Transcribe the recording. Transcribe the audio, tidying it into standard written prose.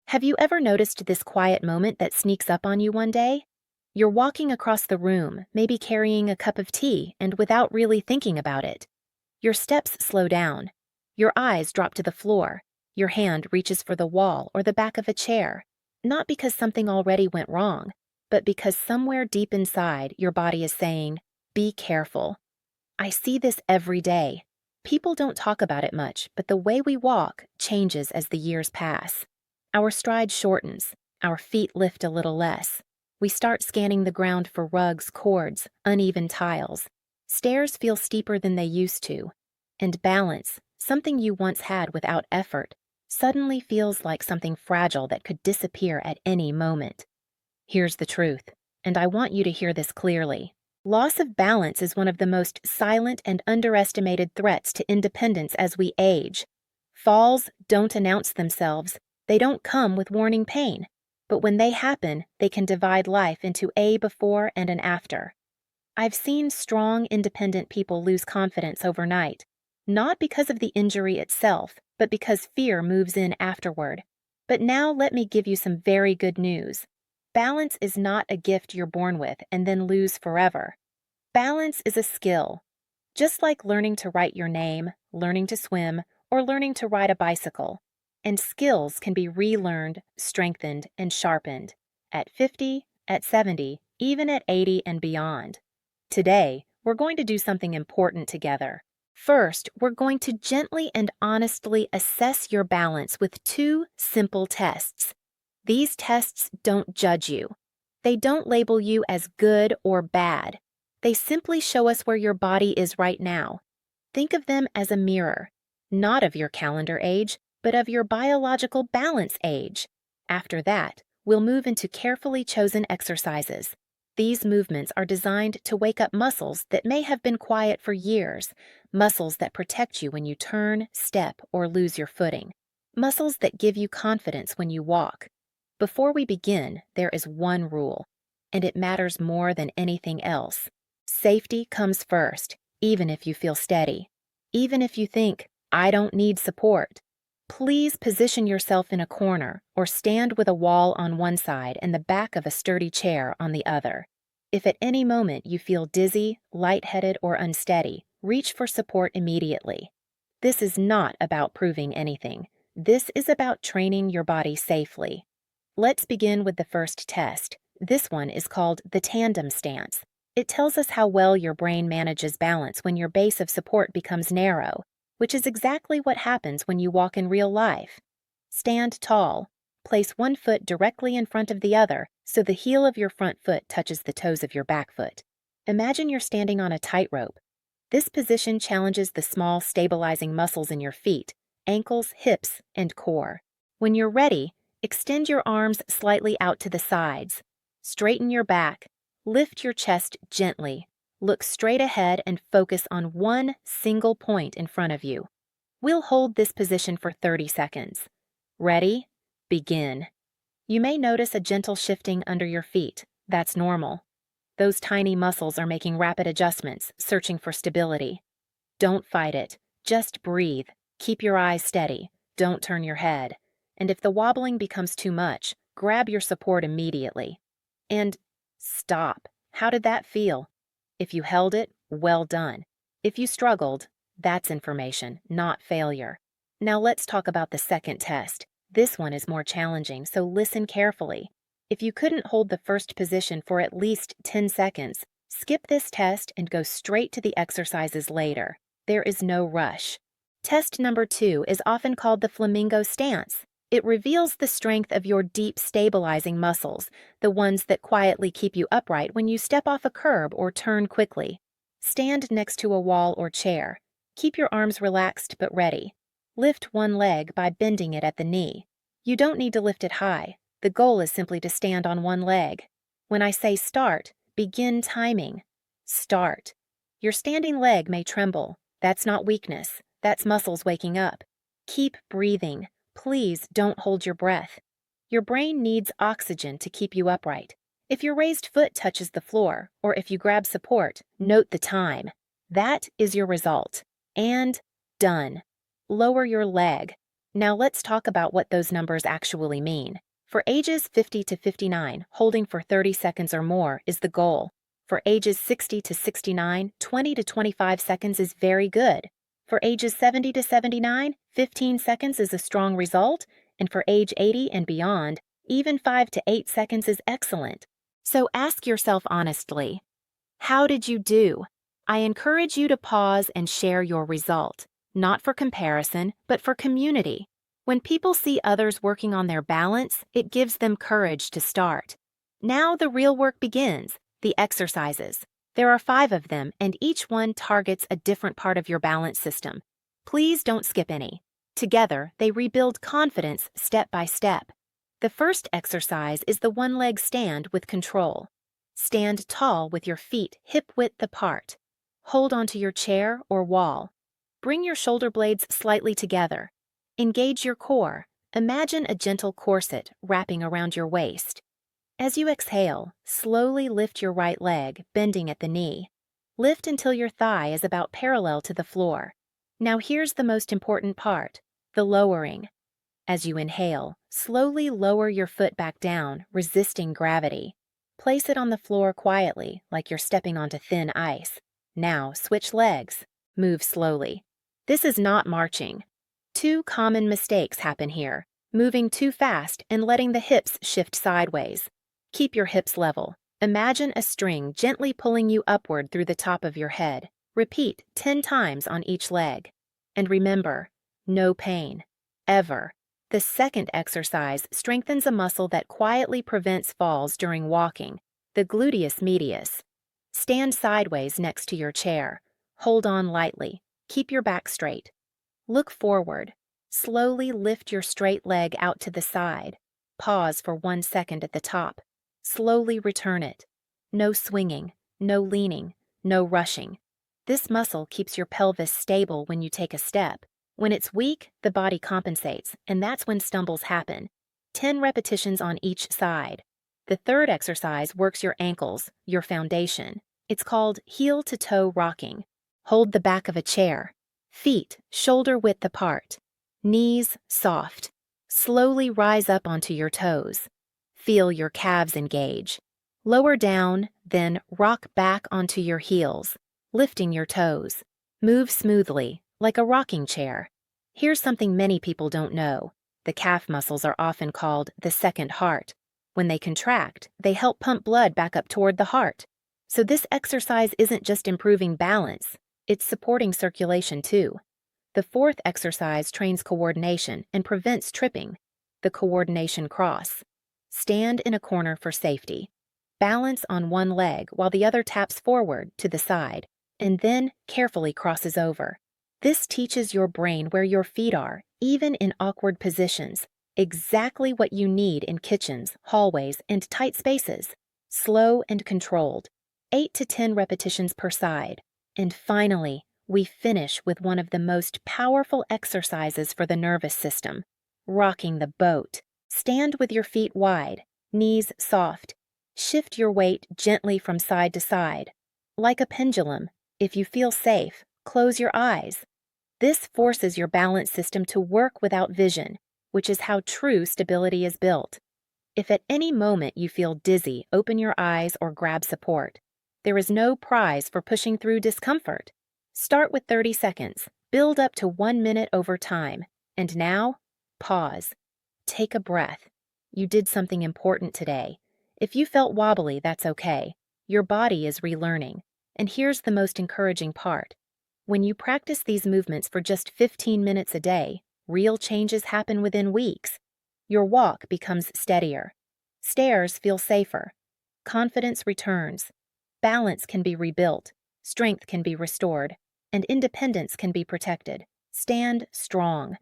Have you ever noticed this quiet moment that sneaks up on you one day? You're walking across the room, maybe carrying a cup of tea, and without really thinking about it. Your steps slow down. Your eyes drop to the floor. Your hand reaches for the wall or the back of a chair. Not because something already went wrong, but because somewhere deep inside your body is saying, "Be careful." I see this every day. People don't talk about it much, but the way we walk changes as the years pass. Our stride shortens, our feet lift a little less. We start scanning the ground for rugs, cords, uneven tiles. Stairs feel steeper than they used to. And balance, something you once had without effort, suddenly feels like something fragile that could disappear at any moment. Here's the truth, and I want you to hear this clearly. Loss of balance is one of the most silent and underestimated threats to independence as we age. Falls don't announce themselves. They don't come with warning pain. But when they happen, they can divide life into a before and an after. I've seen strong, independent people lose confidence overnight, not because of the injury itself, but because fear moves in afterward. But now let me give you some very good news. Balance is not a gift you're born with and then lose forever. Balance is a skill. Just like learning to write your name, learning to swim, or learning to ride a bicycle. And skills can be relearned, strengthened, and sharpened. At 50, at 70, even at 80 and beyond. Today, we're going to do something important together. First, we're going to gently and honestly assess your balance with two simple tests. These tests don't judge you. They don't label you as good or bad. They simply show us where your body is right now. Think of them as a mirror, not of your calendar age, but of your biological balance age. After that, we'll move into carefully chosen exercises. These movements are designed to wake up muscles that may have been quiet for years, muscles that protect you when you turn, step, or lose your footing, muscles that give you confidence when you walk. Before we begin, there is one rule, and it matters more than anything else. Safety comes first, even if you feel steady. Even if you think, "I don't need support." Please position yourself in a corner or stand with a wall on one side and the back of a sturdy chair on the other. If at any moment you feel dizzy, lightheaded, or unsteady, reach for support immediately. This is not about proving anything. This is about training your body safely. Let's begin with the first test. This one is called the tandem stance. It tells us how well your brain manages balance when your base of support becomes narrow, which is exactly what happens when you walk in real life. Stand tall. Place one foot directly in front of the other so the heel of your front foot touches the toes of your back foot. Imagine you're standing on a tightrope. This position challenges the small stabilizing muscles in your feet, ankles, hips, and core. When you're ready, extend your arms slightly out to the sides. Straighten your back. Lift your chest gently. Look straight ahead and focus on one single point in front of you. We'll hold this position for 30 seconds. Ready? Begin. You may notice a gentle shifting under your feet. That's normal. Those tiny muscles are making rapid adjustments, searching for stability. Don't fight it. Just breathe. Keep your eyes steady. Don't turn your head. And if the wobbling becomes too much, grab your support immediately. And stop. How did that feel? If you held it, well done. If you struggled, that's information, not failure. Now let's talk about the second test. This one is more challenging, so listen carefully. If you couldn't hold the first position for at least 10 seconds, skip this test and go straight to the exercises later. There is no rush. Test number 2 is often called the flamingo stance. It reveals the strength of your deep stabilizing muscles, the ones that quietly keep you upright when you step off a curb or turn quickly. Stand next to a wall or chair. Keep your arms relaxed but ready. Lift one leg by bending it at the knee. You don't need to lift it high. The goal is simply to stand on one leg. When I say start, begin timing. Start. Your standing leg may tremble. That's not weakness. That's muscles waking up. Keep breathing. Please don't hold your breath. Your brain needs oxygen to keep you upright. If your raised foot touches the floor, or if you grab support, note the time. That is your result. And done. Lower your leg. Now let's talk about what those numbers actually mean. For ages 50 to 59, holding for 30 seconds or more is the goal. For ages 60 to 69, 20 to 25 seconds is very good. For ages 70 to 79, 15 seconds is a strong result, and for age 80 and beyond, even 5 to 8 seconds is excellent. So ask yourself honestly, how did you do? I encourage you to pause and share your result, not for comparison, but for community. When people see others working on their balance, it gives them courage to start. Now the real work begins, the exercises. There are 5 of them, and each one targets a different part of your balance system. Please don't skip any. Together, they rebuild confidence step by step. The first exercise is the one-leg stand with control. Stand tall with your feet hip-width apart. Hold onto your chair or wall. Bring your shoulder blades slightly together. Engage your core. Imagine a gentle corset wrapping around your waist. As you exhale, slowly lift your right leg, bending at the knee. Lift until your thigh is about parallel to the floor. Now here's the most important part, the lowering. As you inhale, slowly lower your foot back down, resisting gravity. Place it on the floor quietly, like you're stepping onto thin ice. Now switch legs. Move slowly. This is not marching. 2 common mistakes happen here, moving too fast and letting the hips shift sideways. Keep your hips level. Imagine a string gently pulling you upward through the top of your head. Repeat 10 times on each leg. And remember, no pain. Ever. The second exercise strengthens a muscle that quietly prevents falls during walking, the gluteus medius. Stand sideways next to your chair. Hold on lightly. Keep your back straight. Look forward. Slowly lift your straight leg out to the side. Pause for 1 second at the top. Slowly return it. No swinging, no leaning, no rushing. This muscle keeps your pelvis stable when you take a step. When it's weak, the body compensates, and that's when stumbles happen. 10 repetitions on each side. The third exercise works your ankles, your foundation. It's called heel-to-toe rocking. Hold the back of a chair. Feet shoulder-width apart. Knees soft. Slowly rise up onto your toes. Feel your calves engage. Lower down, then rock back onto your heels, lifting your toes. Move smoothly, like a rocking chair. Here's something many people don't know. The calf muscles are often called the second heart. When they contract, they help pump blood back up toward the heart. So this exercise isn't just improving balance, it's supporting circulation too. The fourth exercise trains coordination and prevents tripping, the coordination cross. Stand in a corner for safety. Balance on one leg while the other taps forward to the side, and then carefully crosses over. This teaches your brain where your feet are, even in awkward positions, exactly what you need in kitchens, hallways, and tight spaces. Slow and controlled. 8 to 10 repetitions per side. And finally, we finish with one of the most powerful exercises for the nervous system, rocking the boat. Stand with your feet wide, knees soft. Shift your weight gently from side to side. Like a pendulum, if you feel safe, close your eyes. This forces your balance system to work without vision, which is how true stability is built. If at any moment you feel dizzy, open your eyes or grab support. There is no prize for pushing through discomfort. Start with 30 seconds, build up to 1 minute over time, and now, pause. Take a breath. You did something important today. If you felt wobbly, that's okay. Your body is relearning. And here's the most encouraging part. When you practice these movements for just 15 minutes a day, real changes happen within weeks. Your walk becomes steadier. Stairs feel safer. Confidence returns. Balance can be rebuilt. Strength can be restored. And independence can be protected. Stand strong.